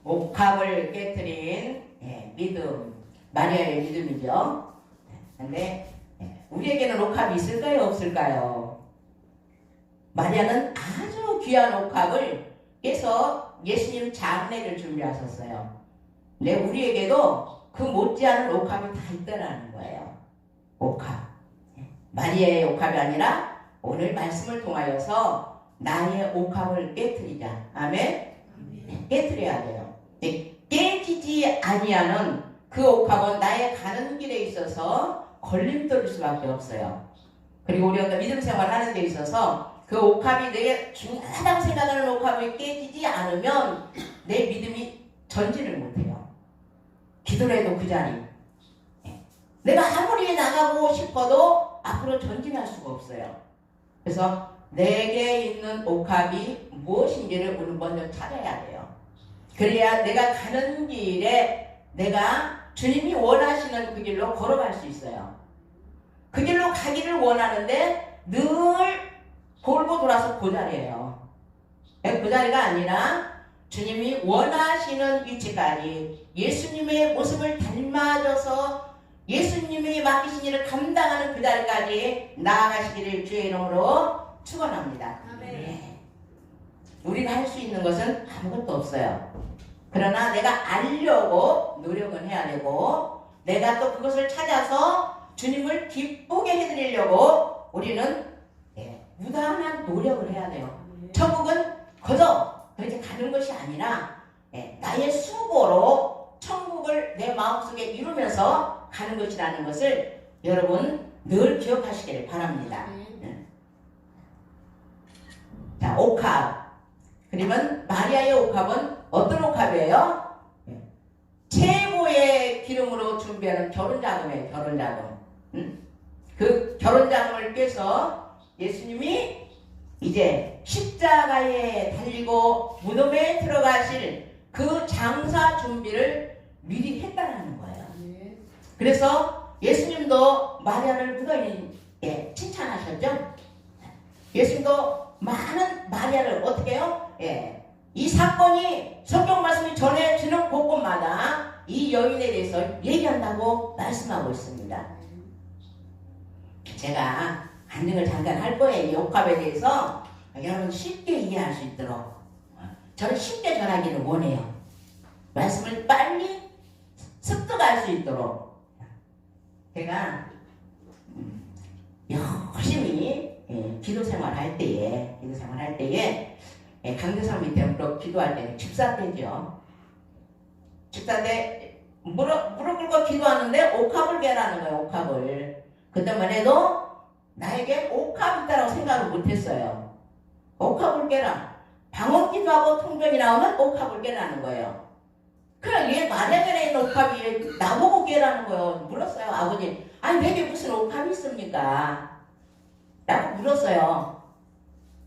옥합을 깨뜨린 믿음, 마리아의 믿음이죠. 근데 우리에게는 옥합이 있을까요, 없을까요? 마리아는 아주 귀한 옥합을 깨서 예수님 장례를 준비하셨어요. 근데 우리에게도 그 못지않은 옥합이 다 있다라는 거예요. 옥합. 마리아의 옥합이 아니라 오늘 말씀을 통하여서 나의 옥합을 깨뜨리자. 아멘? 깨뜨려야 돼요. 깨지지 아니하는 그 옥합은 나의 가는 길에 있어서 걸림돌일 수밖에 없어요. 그리고 우리가 믿음 생활하는 데 있어서 그 옥합이 내게 중요하다고 생각하는 옥합이 깨지지 않으면 내 믿음이 전진을 못해요. 기도를 해도 그 자리. 내가 아무리 나가고 싶어도 앞으로 전진할 수가 없어요. 그래서 내게 있는 옥합이 무엇인지를 우리 먼저 찾아야 돼요. 그래야 내가 가는 길에 내가 주님이 원하시는 그 길로 걸어갈 수 있어요. 그 길로 가기를 원하는데 늘 돌고 돌아서 그 자리예요. 그 자리가 아니라 주님이 원하시는 위치까지 예수님의 모습을 닮아져서 예수님이 맡기신 일을 감당하는 그 자리까지 나아가시기를 주의 이름으로 축원합니다. 우리가 할 수 있는 것은 아무것도 없어요. 그러나 내가 알려고 노력은 해야 되고 내가 또 그것을 찾아서 주님을 기쁘게 해드리려고 우리는 무단한 노력을 해야 돼요. 천국은 거저 그렇게 가는 것이 아니라 나의 수고로 천국을 내 마음속에 이루면서 가는 것이라는 것을 여러분 늘 기억하시기를 바랍니다. 자, 옥합. 그러면 마리아의 옥합은 어떤 옥합이에요? 최고의 기름으로 준비하는 결혼자금이에요. 결혼자금. 그 결혼자금을 꿰서 예수님이 이제 십자가에 달리고 무덤에 들어가실 그 장사 준비를 미리 했다는 거예요. 그래서 예수님도 마리아를 무더히 칭찬하셨죠. 예수님도 많은 마리아를 어떻게 해요? 이 사건이 성경 말씀이 전해지는 곳곳마다 이 여인에 대해서 얘기한다고 말씀하고 있습니다. 제가 간증을 잠깐 할 거예요. 이 옥합에 대해서 여러분 쉽게 이해할 수 있도록 저는 쉽게 전하기를 원해요. 말씀을 빨리 습득할 수 있도록 제가 열심히 기도 생활할 때에 강대상 밑에 기도할 때는 집사 때죠. 집사 때 무릎 꿇고 기도하는데 옥합을 깨라는 거예요. 옥합을. 그때만 해도 나에게 옥합이 있다고 생각을 못했어요. 옥합을 깨라. 방언 기도하고 통변이 나오면 옥합을 깨라는 거예요. 그래, 얘 마리아에 있는 옥합이 나보고 깨라는 거예요. 물었어요. 아버지, 아니 내게 무슨 옥합이 있습니까? 라고 물었어요.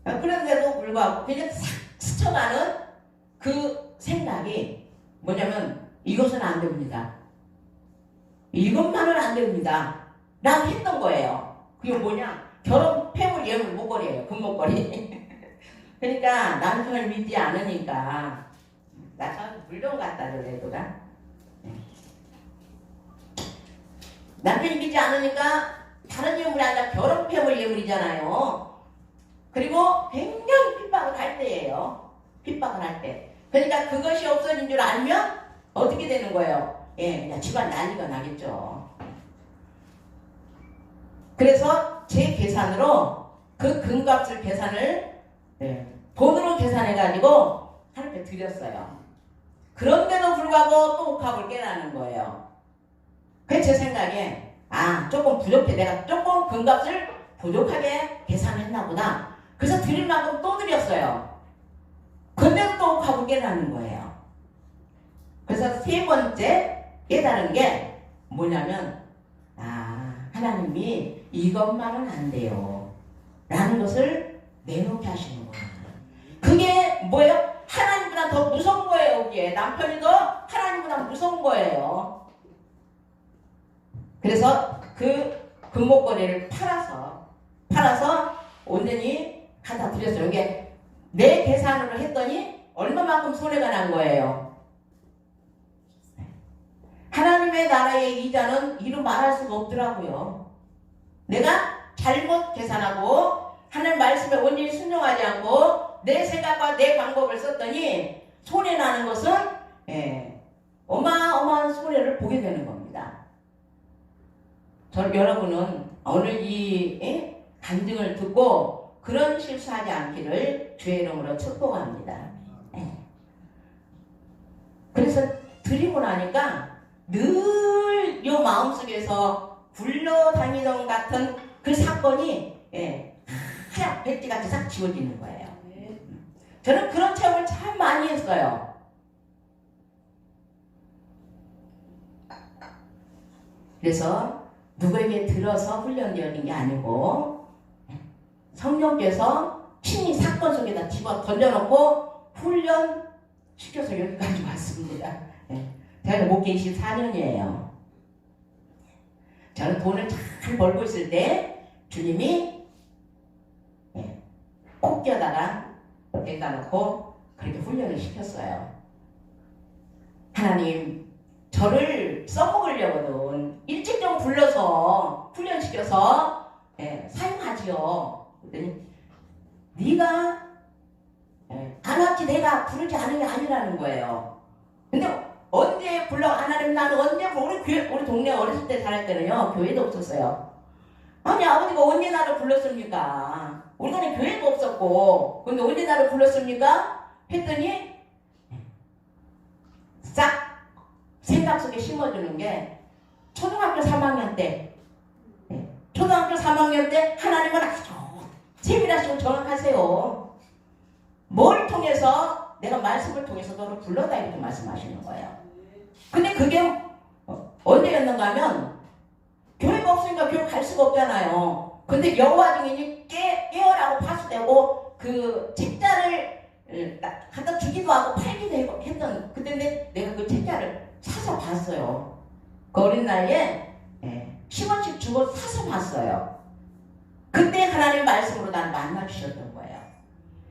그런데도 불구하고 그냥 싹 스쳐가는 그 생각이 뭐냐면 이것은 안 됩니다. 이것만은 안 됩니다. 라고 했던 거예요. 그게 뭐냐? 결혼 폐물 예물 목걸이에요. 금목걸이. 그러니까 남편을 믿지 않으니까 나 참 물론 같다 그래도가 남편이 믿지 않으니까 다른 예물이 아니라 결혼 폐물 예물이잖아요. 그리고 굉장히 핍박을 할 때예요. 핍박을 할 때. 그러니까 그것이 없어진 줄 알면 어떻게 되는 거예요? 그냥 집안 난리가 나겠죠. 그래서 제 계산으로 그 금값을 계산을 돈으로 계산해가지고 하나님께 드렸어요. 그런데도 불구하고 또 옥합을 깨라는 거예요. 그래서 제 생각에 조금 부족해. 내가 조금 금값을 부족하게 계산했나 보다. 그래서 드릴 만큼 또 드렸어요. 근데도 또 옥합을 깨라는 거예요. 그래서 세 번째 깨달은 게 뭐냐면 하나님이 이것만은 안 돼요 라는 것을 내놓게 하시는 거예요. 그게 뭐예요? 하나님보다 더 무서운 거예요. 여기에 남편이 더 하나님보다 무서운 거예요. 그래서 그 금목걸이를 팔아서 온전히 갖다 드렸어요. 이게 내 계산으로 했더니 얼마만큼 손해가 난 거예요. 하나님의 나라의 이자는 이루 말할 수가 없더라고요. 내가 잘못 계산하고 하나님 말씀에 온전히 순종하지 않고 내 생각과 내 방법을 썼더니 손해나는 것은 어마어마한 손해를 보게 되는 겁니다. 여러분은 오늘 이 간증을 듣고 그런 실수하지 않기를 주의 이름으로 축복합니다. 그래서 드리고 나니까 늘 이 마음속에서 굴러다니던 같은 그 사건이 하얀 백지같이 싹 지워지는 거예요. 저는 그런 체험을 참 많이 했어요. 그래서 누구에게 들어서 훈련되는 게 아니고 성령께서 친히 사건 속에다 집어 던져놓고 훈련시켜서 여기까지 왔습니다. 제가 목회 24년이에요. 저는 돈을 잘 벌고 있을 때 주님이 꼭 껴다가 내다 놓고 그렇게 훈련을 시켰어요. 하나님 저를 써먹으려거든 일찍 좀 불러서 훈련시켜서 사용하지요. 그랬더니 네가 안 왔지 내가 부르지 않은 게 아니라는 거예요. 근데 언제 불러 하나님 나는 언제 우리 동네 어렸을 때 살할 때는요 교회도 없었어요. 아니 아버지가 언제 나를 불렀습니까? 우리는 교회도 없었고 근데 언제 나를 불렀습니까? 했더니 싹 생각 속에 심어주는 게 초등학교 3학년 때 하나님은 아주 세밀하시고 정확하세요. 뭘 통해서 내가 말씀을 통해서 너를 불러다 이렇게 말씀하시는 거예요. 근데 그게 언제였는가 하면 교회가 없으니까 교회 갈 수가 없잖아요. 근데 여호와 증인이 깨어라고 파수되고 그 책자를 갖다 주기도 하고 팔기도 했던 그때인데 내가 그 책자를 사서 봤어요. 그 어린 나이에 10원씩 주고 사서 봤어요. 그때 하나님 말씀으로 나를 만나주셨던 거예요.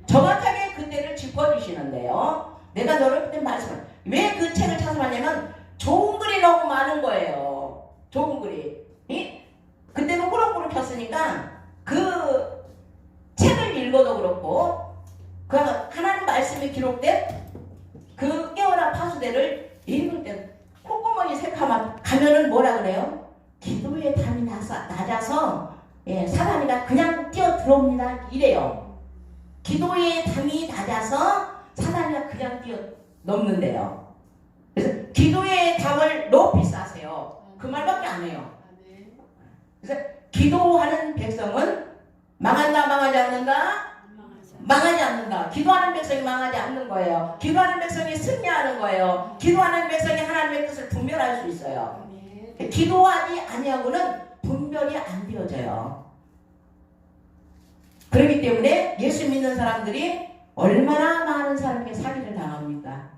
정확하게 그때를 짚어주시는데요. 내가 너를 그때 말씀을 왜 그 책을 찾아봤냐면 좋은 글이 너무 많은 거예요. 좋은 글이. 그때는 꾸럭꾸럭 폈으니까 그 책을 읽어도 그렇고 그 하나님 말씀이 기록된 그 깨어라 파수대를 읽을 때 콧구멍이 새카만 가면은 뭐라 그래요? 기도의 담이 낮아서 사단이가 그냥 뛰어들어옵니다 이래요. 기도의 담이 낮아서 사단이가 그냥 뛰어넘는데요. 그래서 기도의 담을 높이 쌓으세요. 그 말밖에 안 해요. 그래서 기도하는 백성은 망한다 망하지 않는다? 망하지 않는다. 기도하는 백성이 망하지 않는 거예요. 기도하는 백성이 승리하는 거예요. 기도하는 백성이 하나님의 뜻을 분별할 수 있어요. 기도하지 아니하고는 분별이 안 되어져요. 그렇기 때문에 예수 믿는 사람들이 얼마나 많은 사람에게 사기를 당합니까?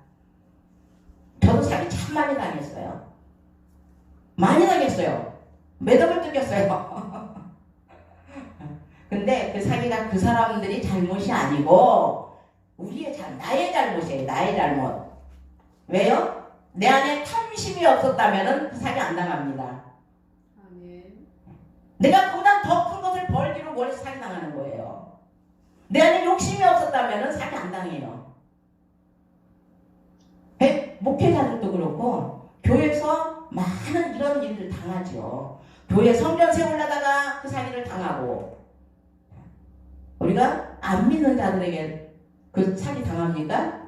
저도 사기 참 많이 당했어요. 많이 당했어요. 매듭을 뜯겼어요. 근데 그 사기가 그 사람들이 잘못이 아니고 나의 잘못이에요. 나의 잘못. 왜요? 내 안에 탐심이 없었다면 그 사기 안 당합니다. 내가 그보다 더 큰 것을 벌기로 원해서 사기 당하는 거예요. 내 안에 욕심이 없었다면 사기 안 당해요. 목회자들도 그렇고 교회에서 많은 이런 일을 당하죠. 교회 성전 세우려다가 그 사기를 당하고 우리가 안 믿는 자들에게 그 사기 당합니까?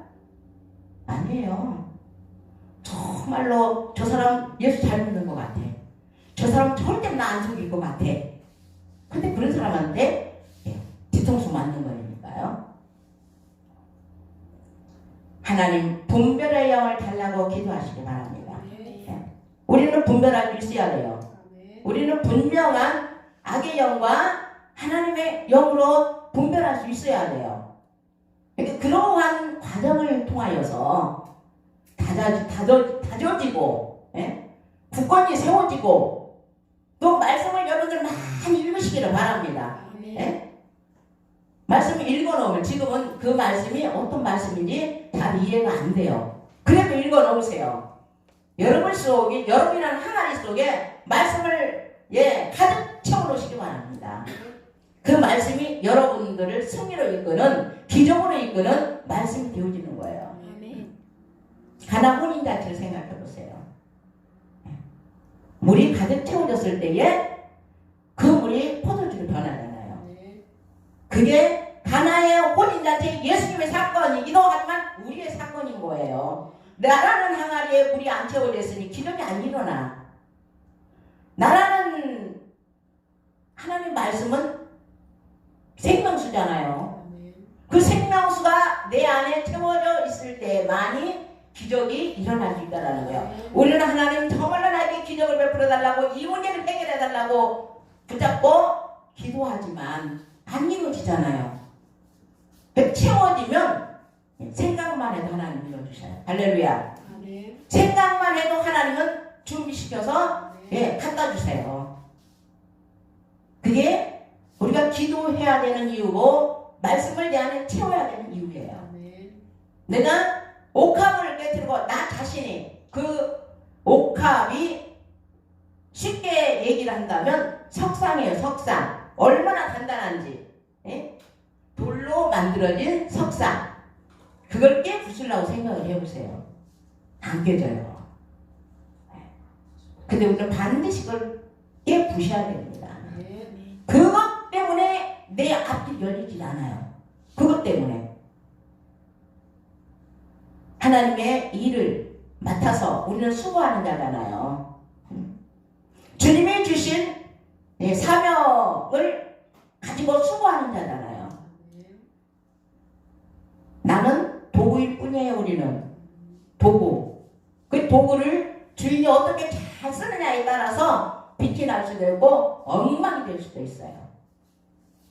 아니에요. 정말로 저 사람 예수 잘 믿는 것 같아. 저 사람 절대 나 안 속일 것 같아. 근데 그런 사람한테 뒤통수 맞는 거니까요. 하나님 분별의 영을 달라고 기도하시기 바랍니다. 우리는 분별할 수 있어야 돼요. 우리는 분명한 악의 영과 하나님의 영으로 분별할 수 있어야 돼요. 그러니까 그러한 과정을 통하여서 다져지고 굳건히 세워지고 또 말씀을 여러분들 많이 읽으시기를 바랍니다. 말씀을 읽어놓으면 지금은 그 말씀이 어떤 말씀인지 잘 이해가 안 돼요. 그래도 읽어놓으세요. 여러분 속에, 여러분이라는 항아리 속에 말씀을 가득 채워놓으시기 바랍니다. 그 말씀이 여러분들을 승리로 이끄는, 기적으로 이끄는 말씀이 되어지는 거예요. 가나 혼인잔치를 생각해 보세요. 물이 가득 채워졌을 때에 그 물이 포도주로 변하잖아요. 그게 가나의 혼인잔치 예수님의 사건이기도 하지만 우리의 사건인 거예요. 나라는 항아리에 물이 안 채워졌으니 기적이 안 일어나. 나라는 하나님 말씀은 생명수잖아요. 그 생명수가 내 안에 채워져 있을 때만이 기적이 일어날 수 있다는 거예요. 우리는 하나님 정말로 나에게 기적을 베풀어 달라고, 이 문제를 해결해 달라고 붙잡고 기도하지만 안 이루어지잖아요. 채워지면 생각만 해도 하나님 이루어주셔요. 할렐루야. 생각만 해도 하나님은 준비시켜서 갖다 주세요. 그게 우리가 기도해야 되는 이유고 말씀을 내 안에 채워야 되는 이유예요. 내가 옥합을 깨뜨리고 나 자신이 그 옥합이 쉽게 얘기를 한다면 석상이에요. 석상. 얼마나 단단한지. 돌로 만들어진 석상. 그걸 깨부수려고 생각을 해보세요. 안 깨져요. 근데 우리는 반드시 그걸 깨부셔야 됩니다. 그것 때문에 내 앞이 열리지 않아요. 그것 때문에. 하나님의 일을 맡아서 우리는 수고하는 자잖아요. 주님이 주신 사명을 가지고 수고하는 자잖아요. 나는 도구일 뿐이에요. 우리는 도구. 그 도구를 주인이 어떻게 잘 쓰느냐에 따라서 빛이 날 수도 있고 엉망이 될 수도 있어요.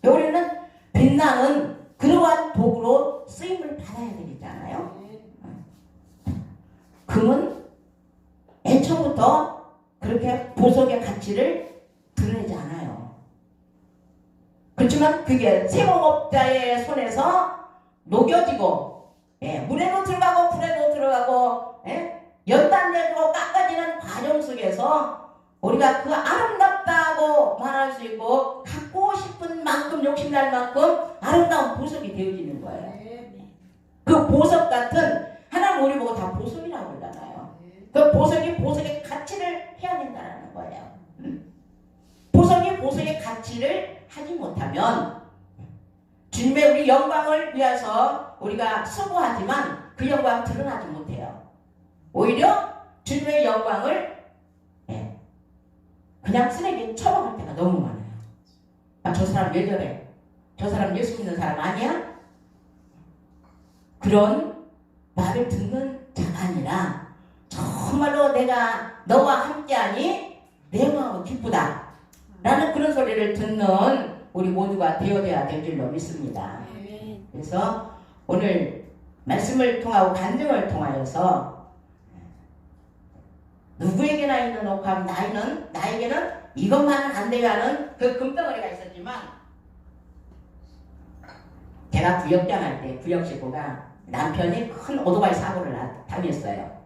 우리는 빛나는 그러한 도구로 쓰임을 받아야 되겠잖아요. 금은 애초부터 그렇게 보석의 가치를 드러내지 않아요. 그렇지만 그게 세공업자의 손에서 녹여지고 물에도 들어가고 불에도 들어가고 연단되고 깎아지는 과정 속에서 우리가 그 아름답다고 말할 수 있고 갖고 싶은 만큼 욕심날 만큼 아름다운 보석이 되어지는 거예요. 그 보석 같은 하나님 우리 보고 다 보석이라고 그러잖아요. 그 보석이 보석의 가치를 해야 된다는 거예요. 보석이 보석의 가치를 하지 못하면 주님의 우리 영광을 위해서 우리가 수고하지만 그 영광 드러나지 못해요. 오히려 주님의 영광을 그냥 쓰레기에 처박을 때가 너무 많아요. 저 사람 왜 저래? 저 사람 예수 믿는 사람 아니야? 그런 말을 듣는 자가 아니라 정말로 내가 너와 함께하니 내 마음은 기쁘다 라는 그런 소리를 듣는 우리 모두가 되어야 될 줄로 믿습니다. 그래서 오늘 말씀을 통하고 간증을 통하여서 누구에게나 있는 옥합, 나에게는 이것만은 안 돼야 하는 그 금덩어리가 있었지만 제가 구역장 할 때 구역 식구가 남편이 큰 오토바이 사고를 당했어요.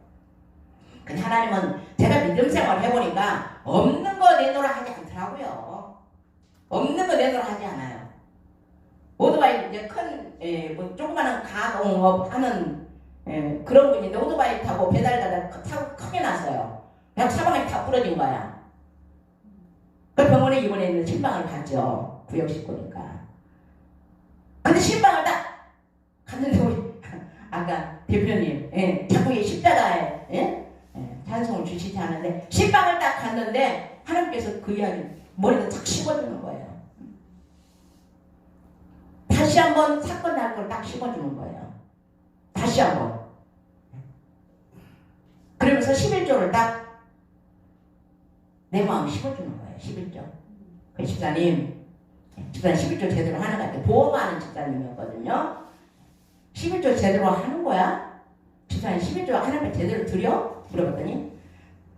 근데 하나님은 제가 믿음 생활을 해보니까 없는 거 내놓으라 하지 않더라고요. 없는 거 내놓으라 하지 않아요. 오토바이 이제 큰 뭐 조그마한 가공업 하는 그런 분인데 오토바이 타고 배달 가다 타고 크게 났어요. 그냥 사방에 다 부러진 거야. 그 병원에 입원했는데 신방을 갔죠. 구역 식구니까. 근데 신방을 딱 갔는데 우리 아까 대표님 자꾸 이 십자가에 찬송을 주시지 않는데 신방을 딱 갔는데 하나님께서 그 이야기 머리를 탁 씹어주는 거예요. 다시 한번 사건 날 걸 딱 씹어주는 거예요. 다시 한번. 그러면서 11조를 딱 내 마음 씹어주는 거예요. 11조. 그 집사님 11조 제대로 하는 것 같아요. 보험하는 집사님이었거든요. 11조 제대로 하는 거야? 집사님 11조 하나님께 제대로 드려? 물어봤더니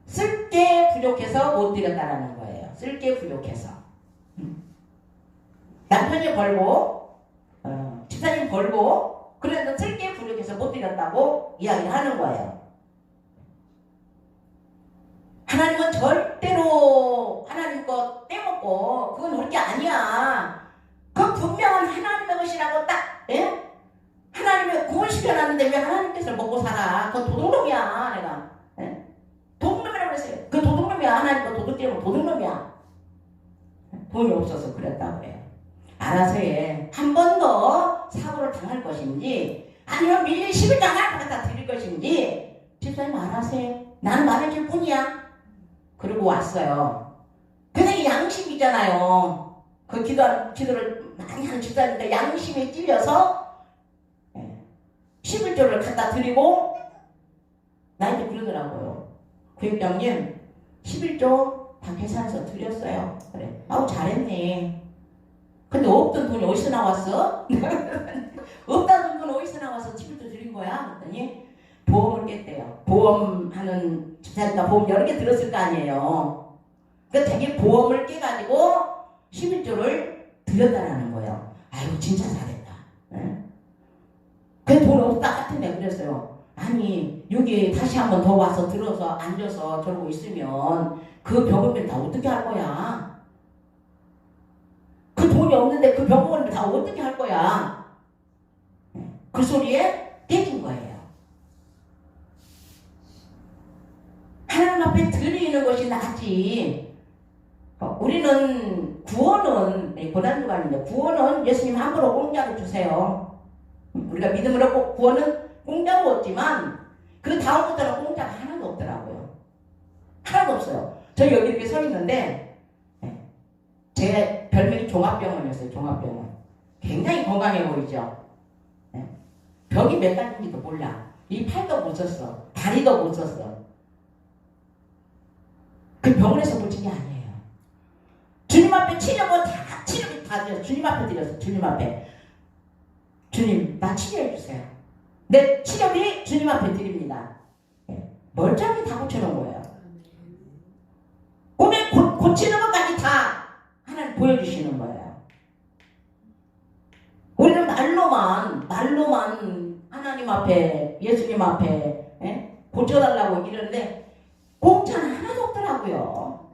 쓸 게 부족해서 못 드렸다라는 거예요. 쓸 게 부족해서. 남편이 벌고 집사님 벌고 그래도 쓸 게 부족해서 못 드렸다고 이야기를 하는 거예요. 하나님은 절대로 하나님 거 떼먹고 그건 우리 게 아니야. 그 분명한 하나님의 것이라고 딱 예? 하나님의 구원시켜놨는데 왜 하나님께서 먹고 살아? 그건 도둑놈이야. 내가 예? 도둑놈이라고 그랬어요. 그 도둑놈이야. 하나님 거 도둑질하면 도둑놈이야. 돈이 없어서 그랬다고 해요. 알아서 해. 한 번 더 사고를 당할 것인지 아니면 밀린 10일 당할 갖다 드릴 것인지 집사님 알아서 해. 나는 말해줄 뿐이야. 그러고 왔어요. 근데 이 양심이잖아요. 그 기도를 많이 하는 집사님들 양심에 찔려서 11조를 갖다 드리고 나한테 그러더라고요. 구역장님 11조 다 계산해서 드렸어요. 그래. 아우 잘했네. 근데 없던 돈이 어디서 나왔어? 없다던 돈 어디서 나와서 11조 드린 거야? 그랬더니 보험을 깼대요. 보험하는 집사니까 보험 여러 개 들었을 거 아니에요. 그러니까 자기 보험을 깨가지고 11조를 드렸다라는 거예요. 아이고 진짜 잘했다. 네? 그 돈 없다 같은데 그랬어요. 아니 여기 다시 한번 더 와서 들어서 앉아서 저러고 있으면 그 병원비를 다 어떻게 할 거야? 그 돈이 없는데 그 병원비를 다 어떻게 할 거야? 그 소리에 깨진 거예요. 하나님 앞에 드리는 것이 낫지. 우리는 구원은 고난주가 아닌데 구원은 예수님 함부로 공짜로 주세요. 우리가 믿음으로 꼭 구원은 공짜로 얻지만 그 다음부터는 공짜가 하나도 없더라고요. 하나도 없어요. 저 여기 이렇게 서 있는데 제 별명이 종합병원이었어요. 종합병원. 굉장히 건강해 보이죠. 벽이 몇 가지인지도 몰라. 이 팔도 못 썼어. 다리도 못 썼어. 그 병원에서 고친 게 아니에요. 주님 앞에 치료고 다 치료비 다 드렸어. 주님 앞에 드렸어. 주님 앞에. 주님 나 치료해 주세요. 내 치료비 주님 앞에 드립니다. 멀쩡히 다 고쳐놓은 거예요. 오늘 고치는 것까지 다 하나님 보여주시는 거예요. 우리는 말로만 하나님 앞에 예수님 앞에 고쳐달라고 이러는데 공짜는 하나도 없더라고요.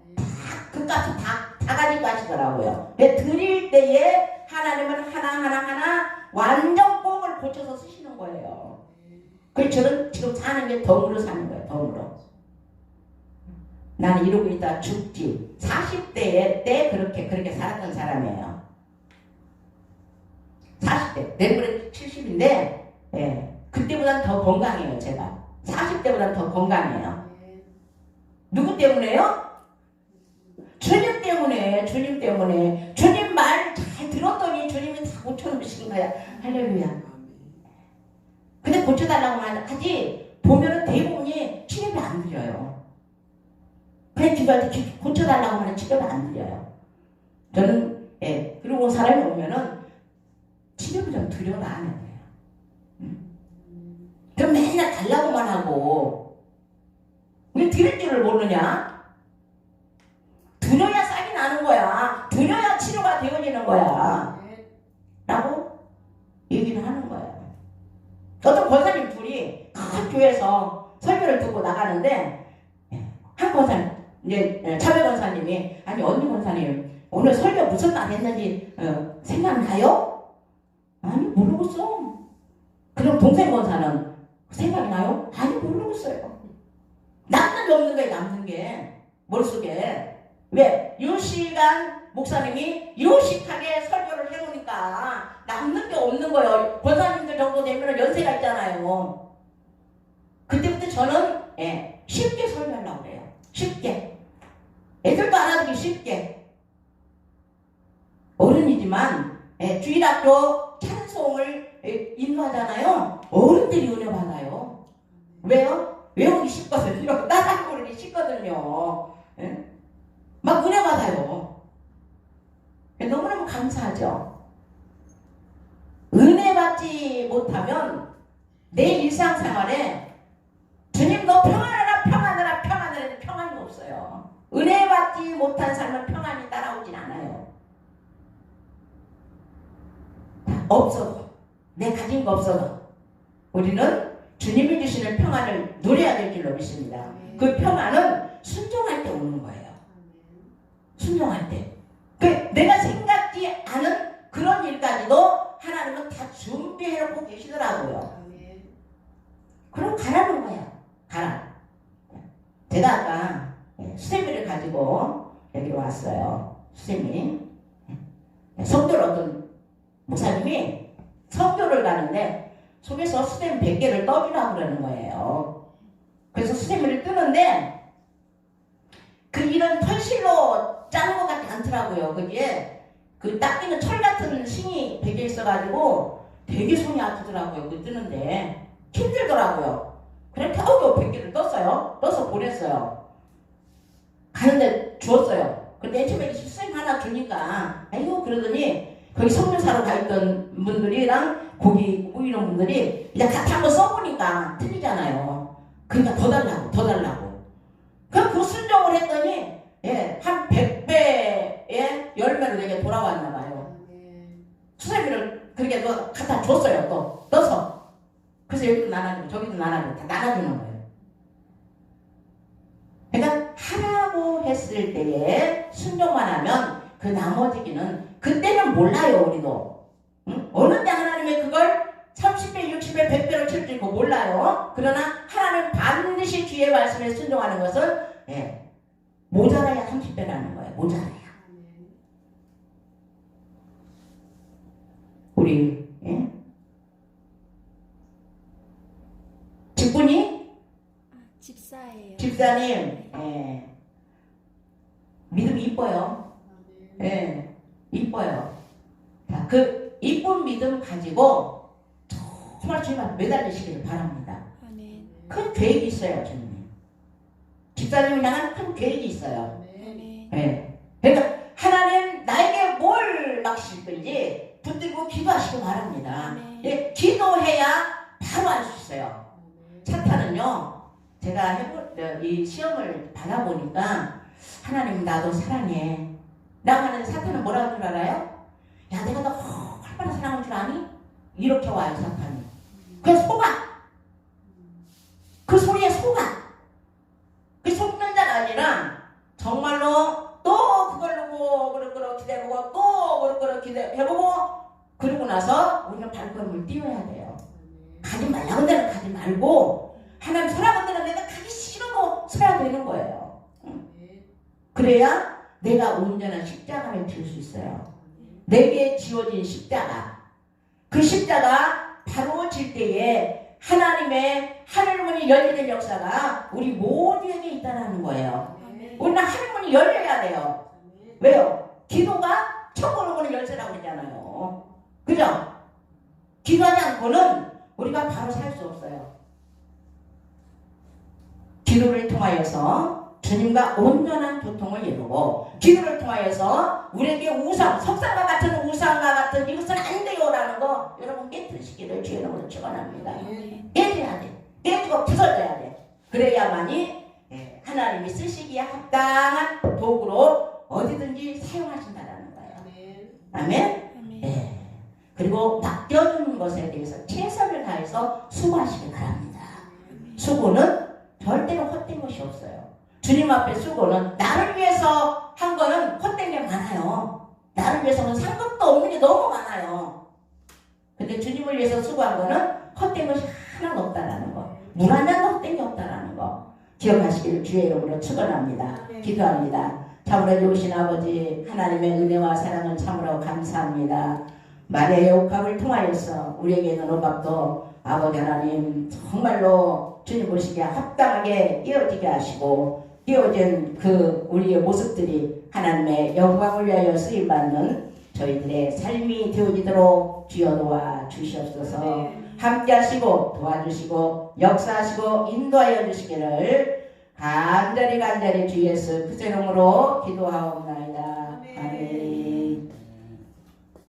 그 값이 다 가지고 가시더라고요. 드릴 때에 하나님은 하나 완전 꽁을 고쳐서 쓰시는 거예요. 그래서 저는 지금 사는 게 덤으로 사는 거예요. 덤으로. 나는 이러고 있다 죽지. 40대 때 그렇게 살았던 사람이에요. 40대. 내일모레 70인데 그때보다는 더 건강해요. 제가. 40대보다는 더 건강해요. 누구 때문에요? 주님 때문에. 주님 말 잘 들었더니 주님이 다 고쳐놓으신 거야. 할렐루야. 근데 고쳐달라고만 하지 보면은 대부분이 치료비 안 드려요. 그냥 기도할 때 고쳐달라고 하면 치료비 안 드려요. 저는 그리고 사람이 오면은 치료비 좀 드려라 하는 거예요. 그럼 맨날 달라고만 하고 왜 드릴 줄을 모르냐? 드려야 싹이 나는 거야. 드려야 치료가 되어지는 거야. 라고 얘기를 하는 거예요. 어떤 권사님 둘이 큰 교회에서 설교를 듣고 나가는데 한 권사님, 이제 차배 권사님이 아니 언니 권사님 오늘 설교 무슨 말 했는지 생각나요? 아니 모르겠어. 그럼 동생 권사는 생각이 나요? 아니 모르겠어요. 남는 게 없는 거예요. 남는 게 머릿속에. 왜? 유식한 목사님이 유식하게 설교를 해놓으니까 남는 게 없는 거예요. 권사님들 정도 되면 연세가 있잖아요. 그때부터 저는 쉽게 설교하려고 그래요. 쉽게. 애들도 알아듣기 쉽게. 어른이지만 주일학교 찬송을 인도하잖아요. 어른들이 은혜 받아요. 왜요? 외우기 쉽거든요. 따라하고 그러기 쉽거든요. 막 은혜 받아요. 너무너무 감사하죠. 은혜 받지 못하면 내 일상생활에 주님 너 평안하라 평안이 없어요. 은혜 받지 못한 삶은 평안이 따라오진 않아요. 없어도 내 가진 거 없어도 우리는 주님이 주시는 평안을 누려야 될 줄로 믿습니다. 그 평안은 순종할 때 오는 거예요. 순종할 때. 내가 생각지 않은 그런 일까지도 하나님은 다 준비해놓고 계시더라고요. 그럼 가라는 거야. 가라. 제가 아까 수세미를 가지고 여기로 왔어요. 수세미. 성교를 어떤 목사님이 성교를 가는데 속에서 수세미 100개를 떠주라고 그러는 거예요. 그래서 수세미를 뜨는데 그 일은 털실로 짜는 것 같지 않더라고요. 거기에 그 닦이는 철 같은 신이 베개 있어가지고 되게 손이 아프더라고요. 그 뜨는데 힘들더라고요. 그래 겨우 100개를 떴어요. 떠서 보냈어요. 가는데 주었어요. 근데 처음에 수세미 하나 주니까 아이고 그러더니 거기 성교사로 가 있던 분들이랑 거기 모이는 분들이 이제 같이 한번 써보니까 틀리잖아요. 그러니까 더 달라고. 그럼 그 순종을 했더니 한 100배의 열매로 내게 돌아왔나 봐요. 수세미를 그렇게 갖다 줬어요. 또 떠서. 그래서 여기도 나눠주고 저기도 나눠주고 다 나눠주는 거예요. 그러니까 하라고 했을 때에 순종만 하면 그 나머지기는 그때는 몰라요. 우리도 어느 때 하나님의 그걸 30배, 60배, 100배로 칠 거 몰라요. 그러나 하나님 반드시 주의 말씀에 순종하는 것은 모자라야 30배라는 거예요. 모자라야. 우리 직분이 집사예요. 집사님 믿음이 이뻐요. 이뻐요. 자, 그 이쁜 믿음 가지고 정말 주님한테 매달리시기를 바랍니다. 아멘. 큰 계획이 있어요, 주님. 집사님을 향한 큰 계획이 있어요. 아멘. 그러니까 하나님 나에게 뭘 맡기실 건지 붙들고 기도하시기 바랍니다. 기도해야 바로 알 수 있어요. 사탄은요, 제가 이 시험을 받아보니까 하나님 나도 사랑해. 나가는 사탄은 뭐라고 줄 알아요? 야, 내가 너 얼마나 사랑할 줄 아니? 이렇게 와요, 사탄이. 그래서 속아. 그 소리에 속아. 그 속는 자가 아니라 정말로 또 그걸 놓고 그렇게 기대해보고 또 그렇게 기대해보고 그러고 나서 우리는 발걸음을 띄워야 돼요. 가지 말라는 데는 가지 말고 하나님 서라는 데는 내가 가기 싫어도 서야 되는 거예요. 그래야 내가 온전한 십자가를 질 수 있어요. 내게 지어진 십자가. 그 십자가 바로 질 때에 하나님의 하늘문이 열리는 역사가 우리 모두에게 있다는 거예요. 우리는 하늘문이 열려야 돼요. 왜요? 기도가 천국을 보는 열쇠라고 그러잖아요. 그죠? 기도하지 않고는 우리가 바로 살 수 없어요. 기도를 통하여서 주님과 온전한 교통을 이루고 기도를 통하여서 우리에게 우상, 석상과 같은 우상과 같은 이것은 안 돼요라는 거 여러분 깨뜨리시기를 주의 이름으로 축원합니다. 깨져야 돼. 깨지고 부서져야 돼. 그래야만이 하나님이 쓰시기에 합당한 도구로 어디든지 사용하신다는 거예요. 아멘? 그리고 맡겨주는 것에 대해서 최선을 다해서 수고하시기 바랍니다. 수고는 절대로 헛된 것이 없어요. 주님 앞에 수고는 나를 위해서 한 거는 헛된 게 많아요. 나를 위해서는 상관도 없는 게 너무 많아요. 근데 주님을 위해서 수고한 거는 헛된 것이 하나도 없다라는 거. 물 한 잔도 헛된 게 없다라는 거. 기억하시기를 주의 이름으로 축원합니다. 기도합니다. 참으로 좋으신 아버지 하나님의 은혜와 사랑을 참으로 감사합니다. 마리아의 옥합을 통하여서 우리에게 있는 오갑도 아버지 하나님 정말로 주님 보시기에 합당하게 띄어지게 하시고 띄어진 그 우리의 모습들이 하나님의 영광을 위하여 쓰임받는 저희들의 삶이 되어지도록 주여 도와 주시옵소서. 함께 하시고 도와주시고 역사하시고 인도하여 주시기를 간절히 주 예수 그리스도의 이름으로 기도하옵나이다. 아멘.